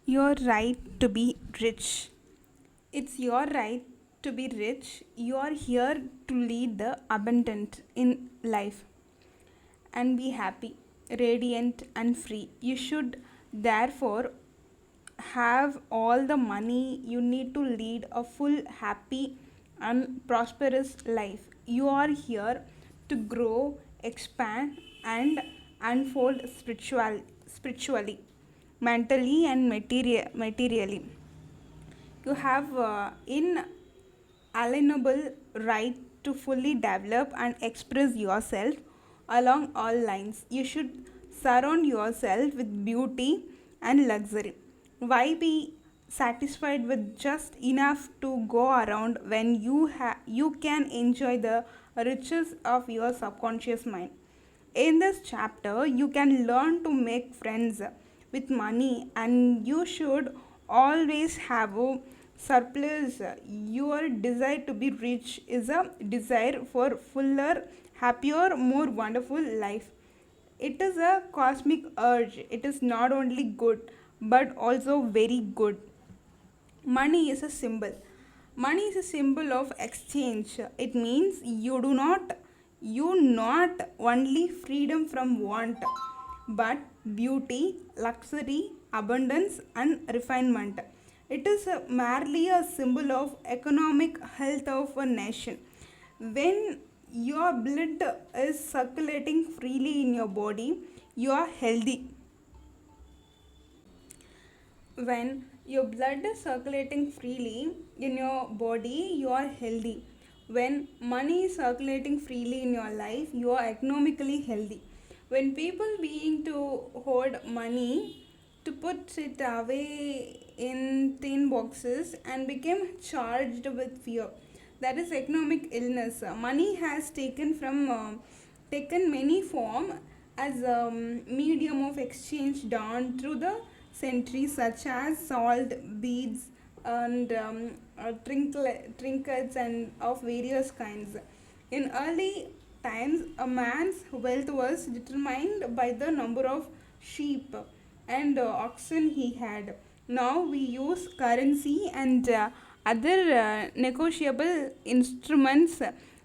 Your right to be rich. It's your right to be rich. You are here to lead the abundant in life and be happy, radiant, and free. You should therefore have all the money you need to lead a full, happy, and prosperous life. You are here to grow, expand, and unfold spiritually, mentally, and materially. You have inalienable right to fully develop and express yourself along all lines. You should surround yourself with beauty and luxury. Why be satisfied with just enough to go around when you can enjoy the riches of your subconscious mind? In this chapter, you can learn to make friends with money, and you should always have a surplus. Your desire to be rich is a desire for fuller, happier, more wonderful life. It is a cosmic urge. It is not only good but also very good. Money is a symbol. Money is a symbol of exchange. It means you not only freedom from want but beauty, luxury, abundance, and refinement. It is merely a symbol of economic health of a nation. When your blood is circulating freely in your body, you are healthy. When your blood is circulating freely in your body, you are healthy. When money is circulating freely in your life, you are economically healthy. When people being to hoard money to put it away in tin boxes and became charged with fear, that is economic illness. Money has taken many form as a medium of exchange down through the centuries, such as salt, beads, and trinkets and of various kinds. In early times, a man's wealth was determined by the number of sheep and oxen he had. Now we use currency and other negotiable instruments,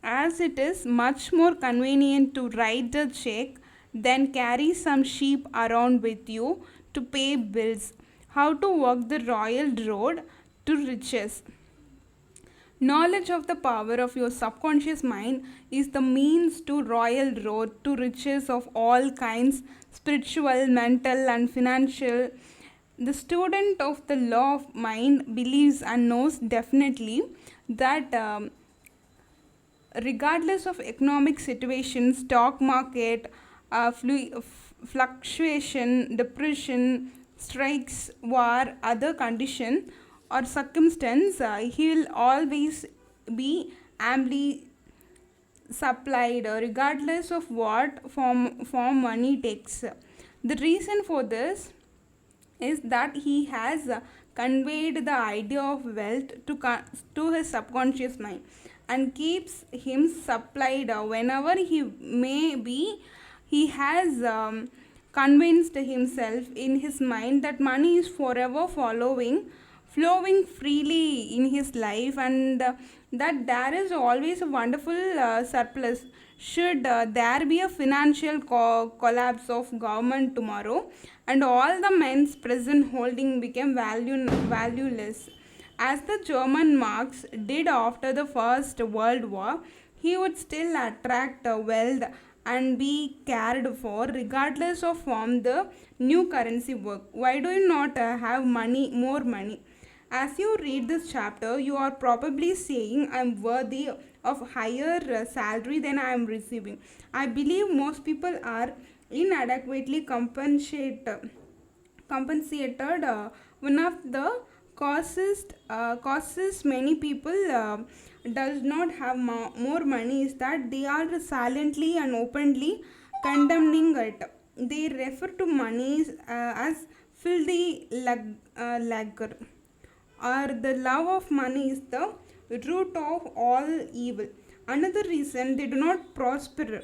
as it is much more convenient to write a check than carry some sheep around with you to pay bills. How to walk the royal road to riches. Knowledge of the power of your subconscious mind is the means to royal road to riches of all kinds, spiritual, mental, and financial. The student of the law of mind believes and knows definitely that regardless of economic situation, stock market, fluctuation, depression, strikes, war, other condition or circumstance, he will always be amply supplied, regardless of what form money takes. The reason for this is that he has conveyed the idea of wealth to his subconscious mind and keeps him supplied whenever he may be. He has convinced himself in his mind that money is forever flowing freely in his life, and that there is always a wonderful surplus. Should there be a financial collapse of government tomorrow and all the men's present holding became valueless, as the German marks did after the First World War, he would still attract wealth and be cared for regardless of form the new currency work. Why do you not have more money? As you read this chapter, you are probably saying, I'm worthy of higher salary than I am receiving. I believe most people are inadequately compensated. One of the causes many people does not have more money is that they are silently and openly condemning it. They refer to money as filthy lacquer, or the love of money is the root of all evil. Another reason they do not prosper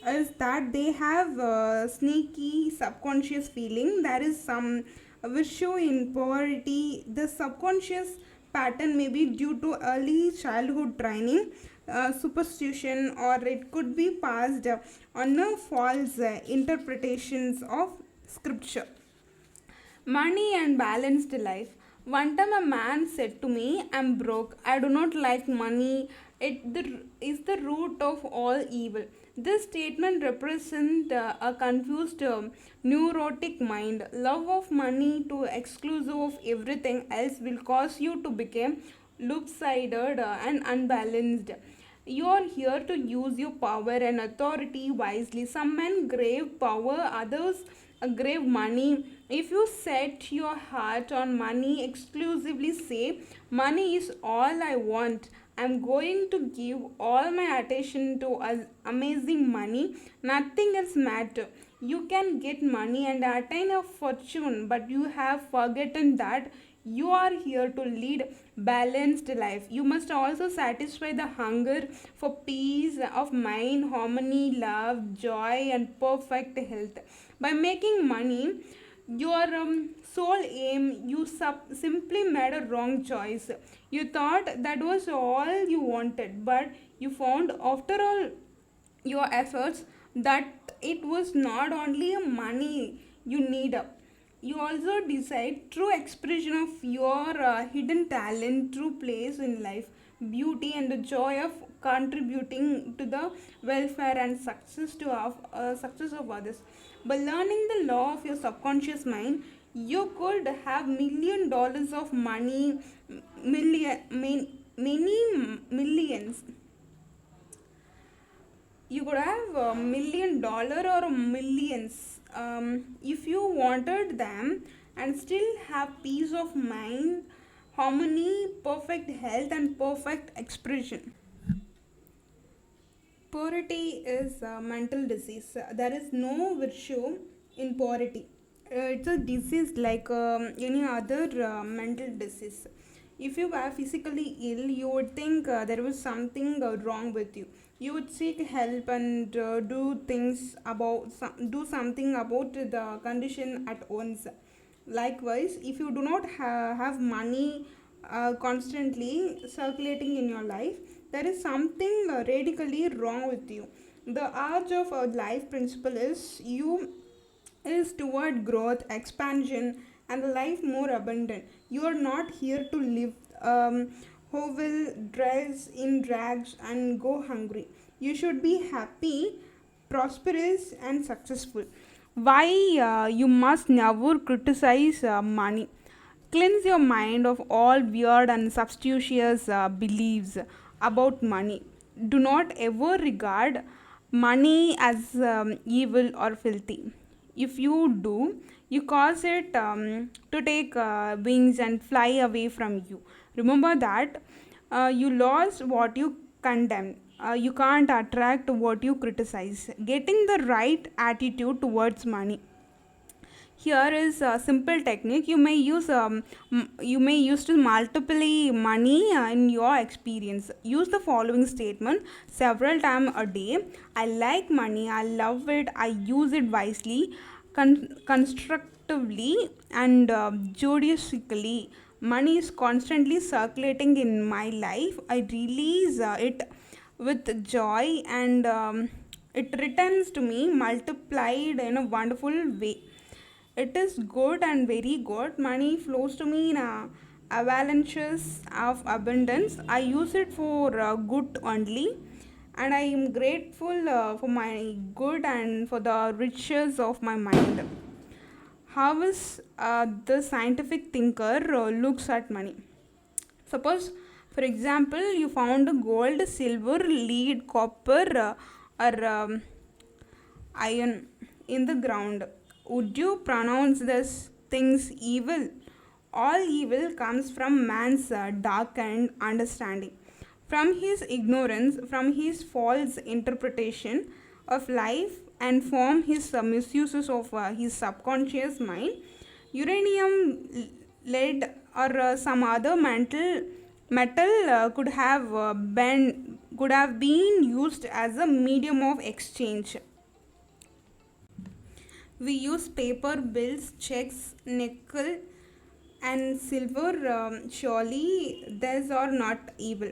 is that they have a sneaky subconscious feeling there is some virtue in poverty. The subconscious pattern may be due to early childhood training, superstition, or it could be passed on false interpretations of scripture. Money and balanced life. One time a man said to me, I'm broke. I do not like money. Is the root of all evil. This statement represents a confused, neurotic mind. Love of money to exclusive of everything else will cause you to become lopsided and unbalanced. You are here to use your power and authority wisely. Some men crave power, others crave money. If you set your heart on money exclusively, say, money is all I want. I'm going to give all my attention to amazing money. Nothing else matter. You can get money and attain a fortune, but you have forgotten that you are here to lead balanced life. You must also satisfy the hunger for peace of mind, harmony, love, joy, and perfect health. By making money your sole aim, you simply made a wrong choice. You thought that was all you wanted, but you found after all your efforts that it was not only money you need. You also decide true expression of your hidden talent, true place in life, beauty, and the joy of contributing to the welfare and success of others. By learning the law of your subconscious mind, you could have $1 million of money, many millions. You could have $1 million or millions if you wanted them, and still have peace of mind, harmony, perfect health, and perfect expression. Poverty is a mental disease. There is no virtue in poverty. It's a disease like any other mental disease. If you were physically ill, you would think there was something wrong with you. You would seek help and do something about the condition at once. Likewise, if you do not have money constantly circulating in your life, there is something radically wrong with you. The urge of a life principle is toward growth, expansion, and a life more abundant. You are not here to live, hovel, dress in rags, and go hungry. You should be happy, prosperous, and successful. Why you must never criticize money. Cleanse your mind of all weird and substitutious beliefs about money. Do not ever regard money as evil or filthy. If you do, you cause it to take wings and fly away from you. Remember that you lost what you condemn. You can't attract what you criticize. Getting the right attitude towards money. Here is a simple technique you may use to multiply money in your experience. Use the following statement several times a day. I like money. I love it. I use it wisely, constructively, and judiciously. Money is constantly circulating in my life. I release it with joy, and it returns to me multiplied in a wonderful way. It is good and very good. Money flows to me in avalanches of abundance. I use it for good only, and I am grateful for my good and for the riches of my mind. How is the scientific thinker looks at money? Suppose, for example, you found gold, silver, lead, copper, or iron in the ground. Would you pronounce these things evil? All evil comes from man's darkened understanding, from his ignorance, from his false interpretation of life, and from his misuses of his subconscious mind. Uranium, lead, or some other metal could have been used as a medium of exchange. We use paper, bills, checks, nickel, and silver. Surely these are not evil.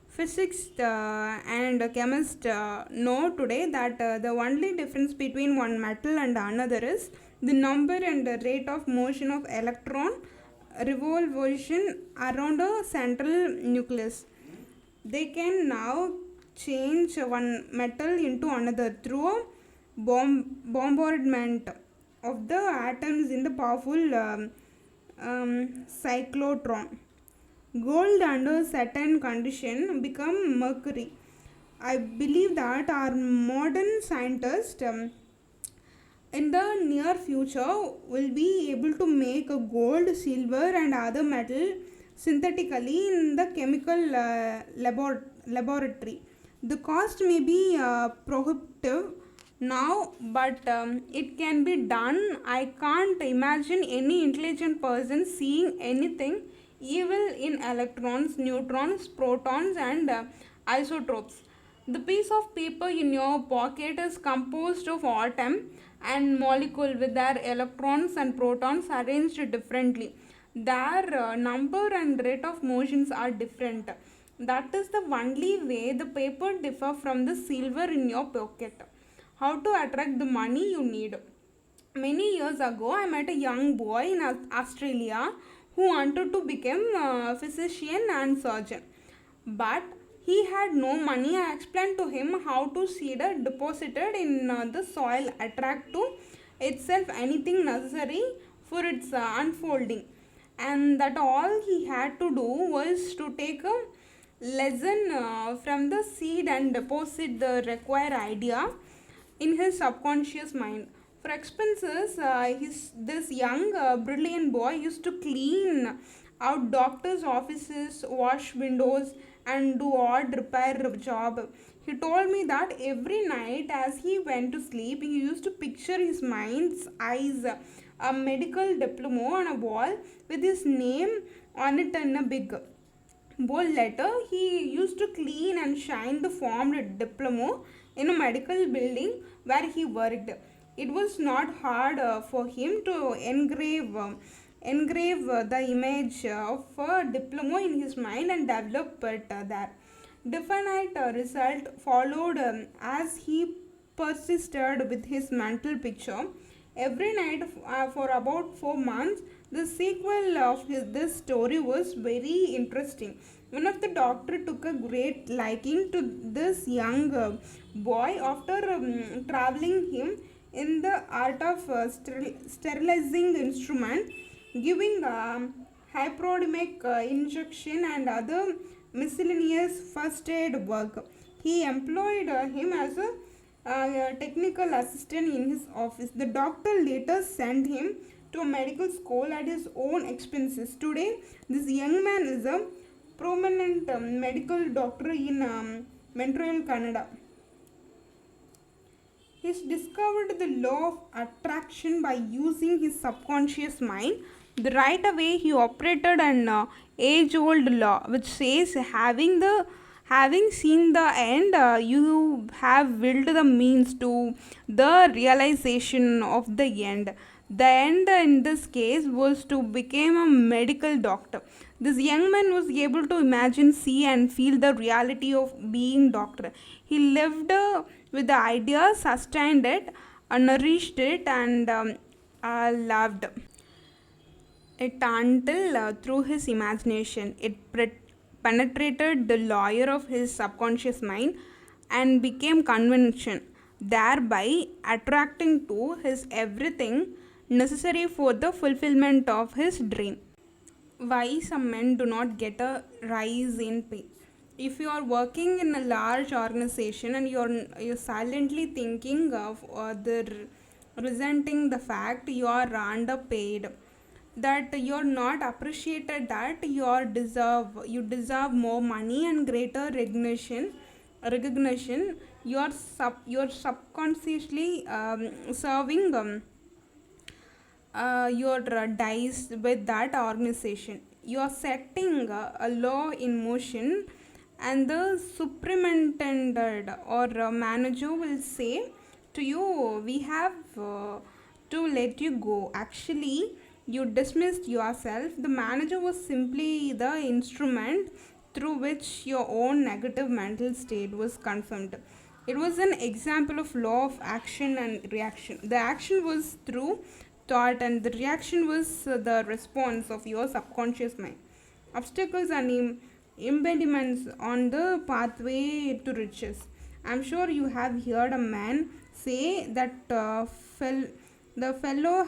Physics and chemists know today that the only difference between one metal and another is the number and the rate of motion of electron revolution around a central nucleus. They can now change one metal into another through a bombardment of the atoms in the powerful cyclotron. Gold under certain condition become mercury. I believe that our modern scientists in the near future will be able to make a gold, silver and other metal synthetically in the chemical laboratory. The cost may be prohibitive now, but it can be done. I can't imagine any intelligent person seeing anything evil in electrons, neutrons, protons and isotopes. The piece of paper in your pocket is composed of atom and molecule with their electrons and protons arranged differently. Their number and rate of motions are different. That is the only way the paper differ from the silver in your pocket. How to attract the money you need? Many years ago, I met a young boy in Australia who wanted to become a physician and surgeon. But he had no money. I explained to him how to seed deposited in the soil attract to itself anything necessary for its unfolding, and that all he had to do was to take a lesson from the seed and deposit the required idea in his subconscious mind. For expenses, this young brilliant boy used to clean out doctors' offices, wash windows, and do odd repair job. He told me that every night as he went to sleep, he used to picture his mind's eyes a medical diploma on a wall with his name on it in a big bold letter. He used to clean and shine the formed diploma in a medical building where he worked. It was not hard for him to engrave the image of a diploma in his mind and develop it there. Definite result followed as he persisted with his mental picture every night for about 4 months. The sequel of this story was very interesting. One of the doctor took a great liking to this young boy after traveling him in the art of sterilizing instrument, giving hypodermic injection and other miscellaneous first aid work. He employed him as a technical assistant in his office. The doctor later sent him to a medical school at his own expenses. Today, this young man is a prominent medical doctor in Montreal, Canada. He's discovered the law of attraction by using his subconscious mind. The right away he operated an age-old law which says having seen the end, you have willed the means to the realization of the end. The end in this case was to become a medical doctor. This young man was able to imagine, see, and feel the reality of being doctor. He lived with the idea, sustained it, nourished it, and loved it until through his imagination it penetrated the layer of his subconscious mind and became convention, thereby attracting to his everything necessary for the fulfillment of his dream. Why some men do not get a rise in pay? If you are working in a large organization and you're silently thinking of resenting the fact you are underpaid, that you're not appreciated, that you deserve more money and greater recognition. You're subconsciously serving your dice with that organization. You are setting a law in motion, and the superintendent or manager will say to you, we have to let you go. Actually, you dismissed yourself. The manager was simply the instrument through which your own negative mental state was confirmed. It was an example of law of action and reaction. The action was through thought, and the reaction was the response of your subconscious mind. Obstacles and impediments on the pathway to riches. I'm sure you have heard a man say that the fellow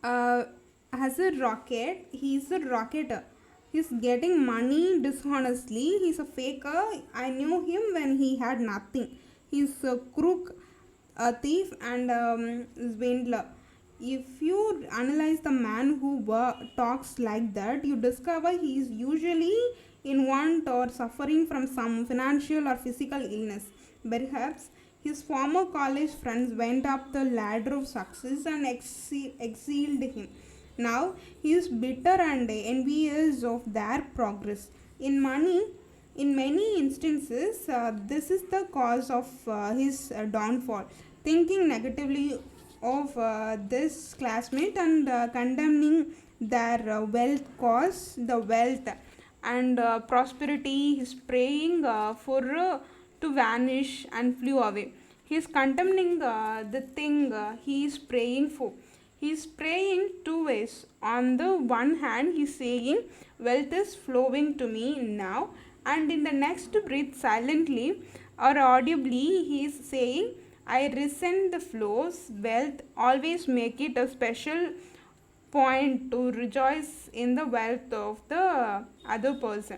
uh, has a rocket. He's a rocketer. He's getting money dishonestly. He's a faker. I knew him when he had nothing. He's a crook, a thief, and swindler. If you analyze the man who talks like that, you discover he is usually in want or suffering from some financial or physical illness. Perhaps his former college friends went up the ladder of success and exiled him. Now he is bitter and envious of their progress. In many instances, this is the cause of his downfall. Thinking negatively of this classmate and condemning their wealth cause the wealth and prosperity he's praying for to vanish and flew away. He's condemning the thing he is praying for. He's praying two ways. On the one hand, he's saying wealth is flowing to me now, and in the next breath silently or audibly he is saying I resent the flows. Wealth always make it a special point to rejoice in the wealth of the other person.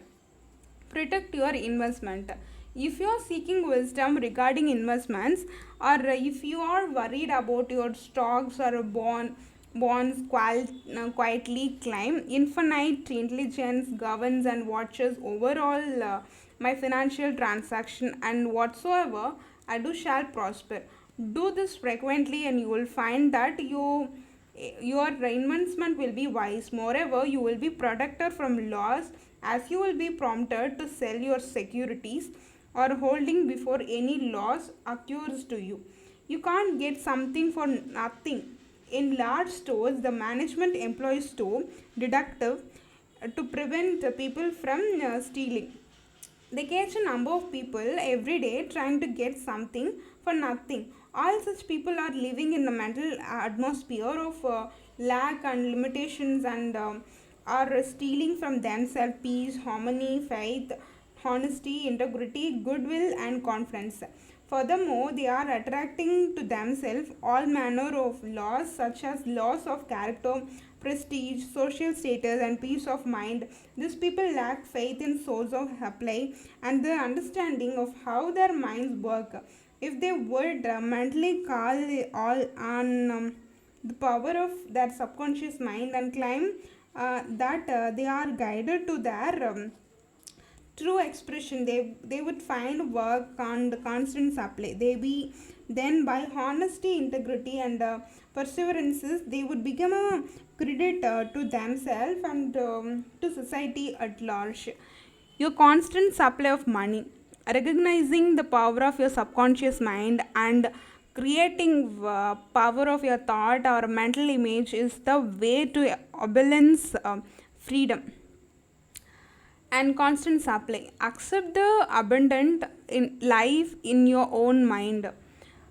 Protect your investment. If you are seeking wisdom regarding investments, or if you are worried about your stocks or bonds quietly climb, infinite intelligence governs and watches overall my financial transaction, and whatsoever I do shall prosper. Do this frequently, and you will find that your investment will be wise. Moreover, you will be protected from loss, as you will be prompted to sell your securities or holding before any loss occurs to you. You can't get something for nothing. In large stores, the management employs store deductive to prevent people from stealing. They catch a number of people every day trying to get something for nothing. All such people are living in the mental atmosphere of lack and limitations, and are stealing from themselves peace, harmony, faith, honesty, integrity, goodwill, and confidence. Furthermore, they are attracting to themselves all manner of loss, such as loss of character, prestige, social status, and peace of mind. These people lack faith in source of supply and the understanding of how their minds work. If they would mentally call all on the power of their subconscious mind and claim that they are guided to their true expression, they would find work on the constant supply. They be then by honesty, integrity, and perseverances, they would become a credit to themselves and to society at large. Your constant supply of money, recognizing the power of your subconscious mind and creating power of your thought or mental image is the way to abundance, freedom and constant supply. Accept the abundant in life in your own mind.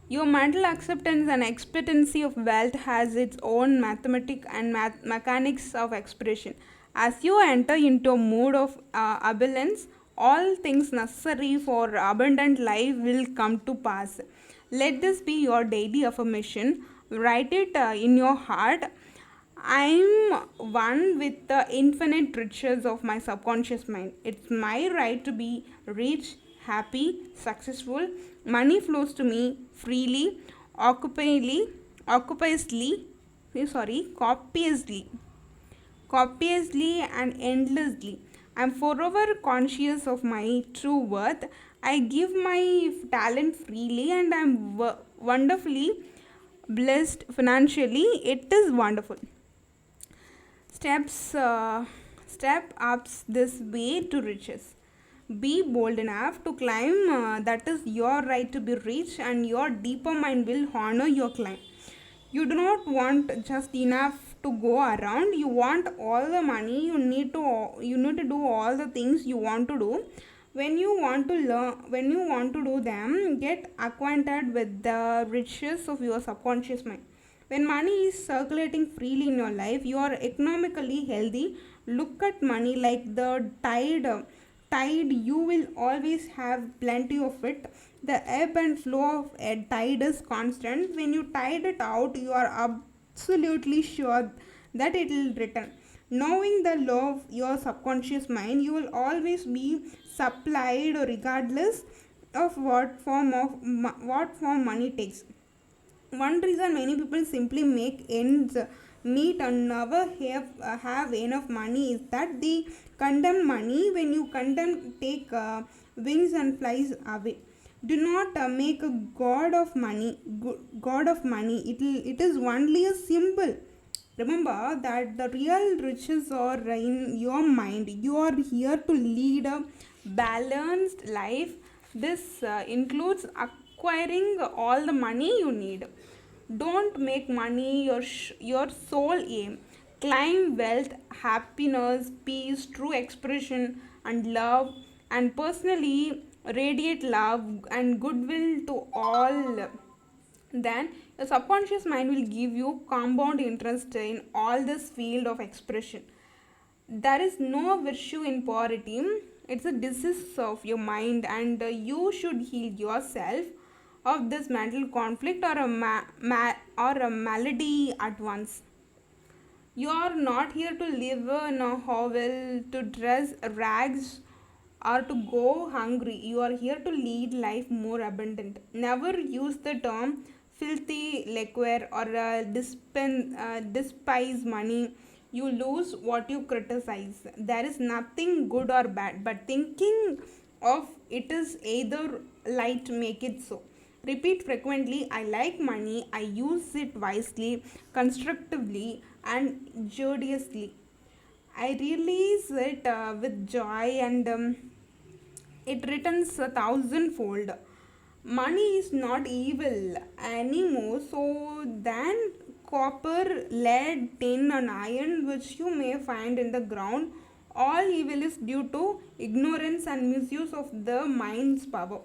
Your mental acceptance and expectancy of wealth has its own mathematic and mechanics of expression. As you enter into a mood of abundance, all things necessary for abundant life will come to pass. Let this be your daily affirmation. Write it in your heart. I'm one with the infinite riches of my subconscious mind. It's my right to be rich, happy, successful. Money flows to me freely, occupiously, copiously and endlessly. I'm forever conscious of my true worth. I give my talent freely, and I'm wonderfully blessed financially. It is wonderful. Steps Step ups this way to riches. Be bold enough to climb. That is your right to be rich, and your deeper mind will honor your climb. You do not want just enough to go around. You want all the money. You need to do all the things you want to do. When you want to do them, get acquainted with the riches of your subconscious mind. When money is circulating freely in your life, you are economically healthy. Look at money like the tide. You will always have plenty of it. The ebb and flow of a tide is constant. When you tide it out, you are absolutely sure that it will return. Knowing the law of your subconscious mind, you will always be supplied regardless of what form money takes. One reason many people simply make ends meet and never have enough money is that they condemn money. When you condemn, take wings and flies away. Do not make a god of money. It is only a symbol. Remember that the real riches are in your mind. You are here to lead a balanced life. This includes acquiring all the money you need. Don't make money your sole aim. Climb wealth, happiness, peace, true expression, and love, and personally radiate love and goodwill to all. Then your subconscious mind will give you compound interest in all this field of expression. There is no virtue in poverty. It's a disease of your mind, and you should heal yourself of this mental conflict or a malady at once. You are not here to live in a hovel, to dress rags, or to go hungry. You are here to lead life more abundant. Never use the term filthy liquor or despise money. You lose what you criticize. There is nothing good or bad, but thinking of it is either light make it so. Repeat frequently, I like money, I use it wisely, constructively, and judiciously. I release it with joy, and it returns a thousandfold. Money is not evil anymore, so than copper, lead, tin, and iron, which you may find in the ground, all evil is due to ignorance and misuse of the mind's power.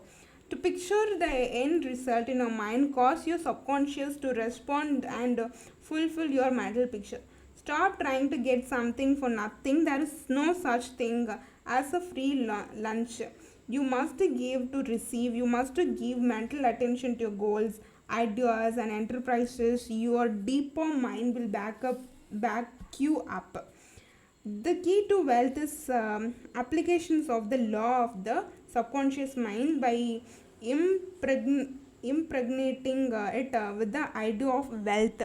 To picture the end result in your mind, cause your subconscious to respond and fulfill your mental picture. Stop trying to get something for nothing. There is no such thing as a free lunch. You must give to receive. You must give mental attention to your goals, ideas, and enterprises. Your deeper mind will back you up. The key to wealth is applications of the law of the subconscious mind by impregnating it with the idea of wealth.